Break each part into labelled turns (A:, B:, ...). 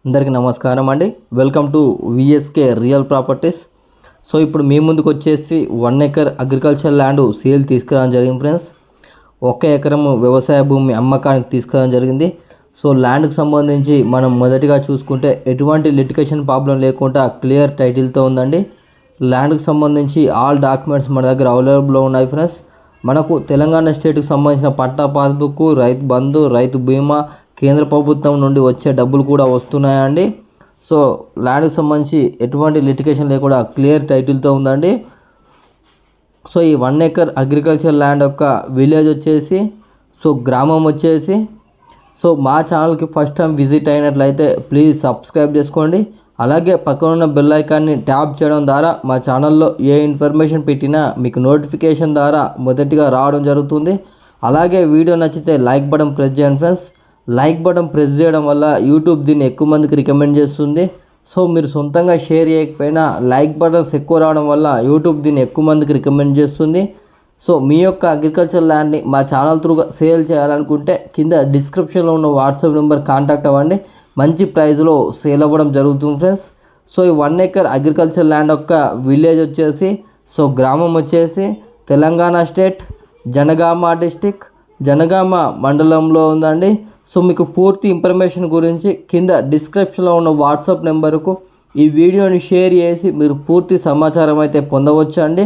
A: అందరికీ నమస్కారం అండి. Welcome to VSK real properties. So ఇప్పుడు మీ ముందుకు వచ్చేసి 1 ఎకర్ అగ్రికల్చర్ ల్యాండ్ సేల్ తీసుకురావడం జరిగింది ఫ్రెండ్స్. 1 ఎకరం వ్యవసాయ భూమి అమ్మకానికి తీసుకురావడం జరిగింది. సో ల్యాండ్కి సంబంధించి మనం మొదటిగా చూసుకుంటే ఎటువంటి లిటిగేషన్ ప్రాబ్లం లేకుండా క్లియర్ టైటిల్తో ఉందండి. ల్యాండ్కి సంబంధించి ఆల్ డాక్యుమెంట్స్ మన దగ్గర అవైలబుల్లో ఉన్నాయి ఫ్రెండ్స్. మనకు తెలంగాణ స్టేట్కి సంబంధించిన పట్టా పాస్బుక్, రైతు బంధు, రైతు బీమా, కేంద్ర ప్రభుత్వం నుండి వచ్చే డబ్బులు కూడా వస్తున్నాయండి. సో ల్యాండ్కి సంబంధించి ఎటువంటి లిటిగేషన్ లేకుండా క్లియర్ టైటిల్తో ఉందండి. సో ఈ 1 ఎకర్ అగ్రికల్చర్ ల్యాండ్ యొక్క విలేజ్ వచ్చేసి, సో గ్రామం వచ్చేసి, సో మా ఛానల్కి ఫస్ట్ టైం విజిట్ అయినట్లయితే ప్లీజ్ సబ్స్క్రైబ్ చేసుకోండి. అలాగే పక్కన ఉన్న బెల్ ఐకాన్ని ట్యాప్ చేయడం ద్వారా మా ఛానల్లో ఏ ఇన్ఫర్మేషన్ పెట్టినా మీకు నోటిఫికేషన్ ద్వారా మొదటిగా రావడం జరుగుతుంది. అలాగే వీడియో నచ్చితే లైక్ బటన్ ప్రెస్ చేయండి ఫ్రెండ్స్. లైక్ బటన్ ప్రెస్ చేయడం వల్ల యూట్యూబ్ దీన్ని ఎక్కువ మందికి రికమెండ్ చేస్తుంది. సో మీరు సొంతంగా షేర్ చేయకపోయినా లైక్ బటన్స్ ఎక్కువ రావడం వల్ల యూట్యూబ్ దీన్ని ఎక్కువ మందికి రికమెండ్ చేస్తుంది. సో మీ యొక్క అగ్రికల్చర్ ల్యాండ్ని మా ఛానల్ త్రూగా సేల్ చేయాలనుకుంటే కింద డిస్క్రిప్షన్లో ఉన్న వాట్సాప్ నెంబర్ కాంటాక్ట్ అవ్వండి. మంచి ప్రైస్లో సేల్ అవ్వడం జరుగుతుంది ఫ్రెండ్స్. సో ఈ 1 ఎకర్ అగ్రికల్చర్ ల్యాండ్ యొక్క విలేజ్ వచ్చేసి, సో గ్రామం వచ్చేసి తెలంగాణ స్టేట్ జనగామ డిస్టిక్ జనగామ మండలంలో ఉందండి. సో మీకు పూర్తి ఇన్ఫర్మేషన్ గురించి కింద డిస్క్రిప్షన్లో ఉన్న వాట్సాప్ నెంబర్కు ఈ వీడియోని షేర్ చేసి మీరు పూర్తి సమాచారం అయితే పొందవచ్చు అండి.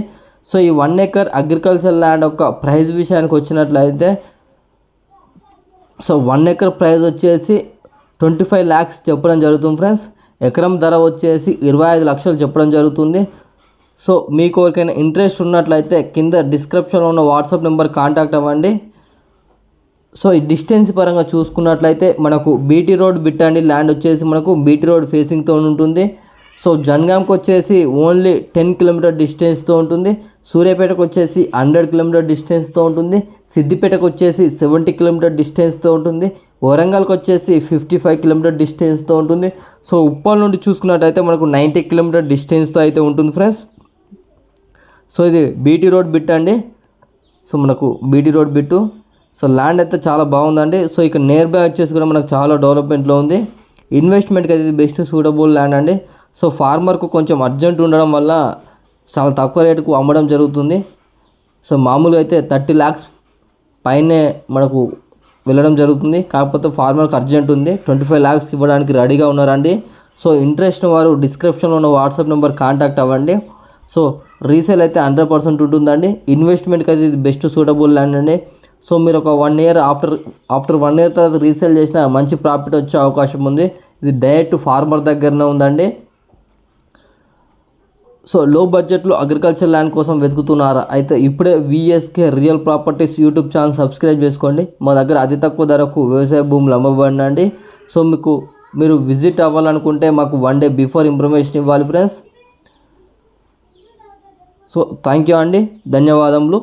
A: సో ఈ 1 ఎకర్ అగ్రికల్చర్ ల్యాండ్ యొక్క ప్రైస్ విషయానికి వచ్చినట్లయితే, సో 1 ఎకర్ ప్రైస్ వచ్చేసి 25 lakhs చెప్పడం జరుగుతుంది ఫ్రెండ్స్. ఎకరం ధర వచ్చేసి 25 లక్షలు చెప్పడం జరుగుతుంది. సో మీకు ఎవరికైనా ఇంట్రెస్ట్ ఉన్నట్లయితే కింద డిస్క్రిప్షన్లో ఉన్న వాట్సాప్ నెంబర్ కాంటాక్ట్ అవ్వండి. సో ఈ డిస్టెన్స్ పరంగా చూసుకున్నట్లయితే మనకు బీటీ రోడ్ బిట్ అండి. ల్యాండ్ వచ్చేసి మనకు బీటీ రోడ్ ఫేసింగ్తో ఉంటుంది. సో జనగాంకి వచ్చేసి ఓన్లీ 10 కిలోమీటర్ డిస్టెన్స్తో ఉంటుంది. సూర్యాపేటకు వచ్చేసి 100 కిలోమీటర్ డిస్టెన్స్తో ఉంటుంది. సిద్దిపేటకు వచ్చేసి 70 కిలోమీటర్ డిస్టెన్స్తో ఉంటుంది. వరంగల్కి వచ్చేసి 55 కిలోమీటర్ డిస్టెన్స్తో ఉంటుంది. సో ఉప్పల్ నుండి చూసుకున్నట్టయితే మనకు 90 కిలోమీటర్ డిస్టెన్స్తో అయితే ఉంటుంది ఫ్రెండ్స్. సో ఇది బీటీ రోడ్ బిట్ అండి. సో మనకు BT road bit. So land అయితే చాలా బాగుందండి. సో ఇక నియర్ బై వచ్చేసి కూడా మనకు చాలా డెవలప్మెంట్లో ఉంది. ఇన్వెస్ట్మెంట్కి అయితే బెస్ట్ సూటబుల్ ల్యాండ్ అండి. సో ఫార్మర్కు కొంచెం అర్జెంట్ ఉండడం వల్ల చాలా తక్కువ రేటుకు అమ్మడం జరుగుతుంది. సో మామూలుగా అయితే 30 lakhs పైనే మనకు వెళ్ళడం జరుగుతుంది. కాకపోతే ఫార్మర్కి అర్జెంట్ ఉంది, 25 lakhs ఇవ్వడానికి రెడీగా ఉన్నారండి. సో ఇంట్రెస్ట్ వారు డిస్క్రిప్షన్లో ఉన్న వాట్సాప్ నెంబర్ కాంటాక్ట్ అవ్వండి. సో రీసేల్ అయితే 100% ఉంటుందండి. ఇన్వెస్ట్మెంట్కి అయితే ఇది బెస్ట్ సూటబుల్ ల్యాండ్ అండి. సో మీరు ఒక 1 year ఆఫ్టర్ 1 year తర్వాత రీసేల్ చేసినా మంచి ప్రాఫిట్ వచ్చే అవకాశం ఉంది. ఇది డైరెక్ట్ ఫార్మర్ దగ్గరనే ఉందండి. సో లో బడ్జెట్లో అగ్రికల్చర్ ల్యాండ్ కోసం వెతుకుతున్నారా? అయితే ఇప్పుడే VSK real properties YouTube channel subscribe చేసుకోండి. మా దగ్గర అతి తక్కువ ధరకు వ్యవసాయ భూములు అమ్మబడినండి. సో మీరు విజిట్ అవ్వాలనుకుంటే మాకు 1 day బిఫోర్ ఇన్ఫర్మేషన్ ఇవ్వాలి ఫ్రెండ్స్. సో థ్యాంక్ యూ అండి, ధన్యవాదములు.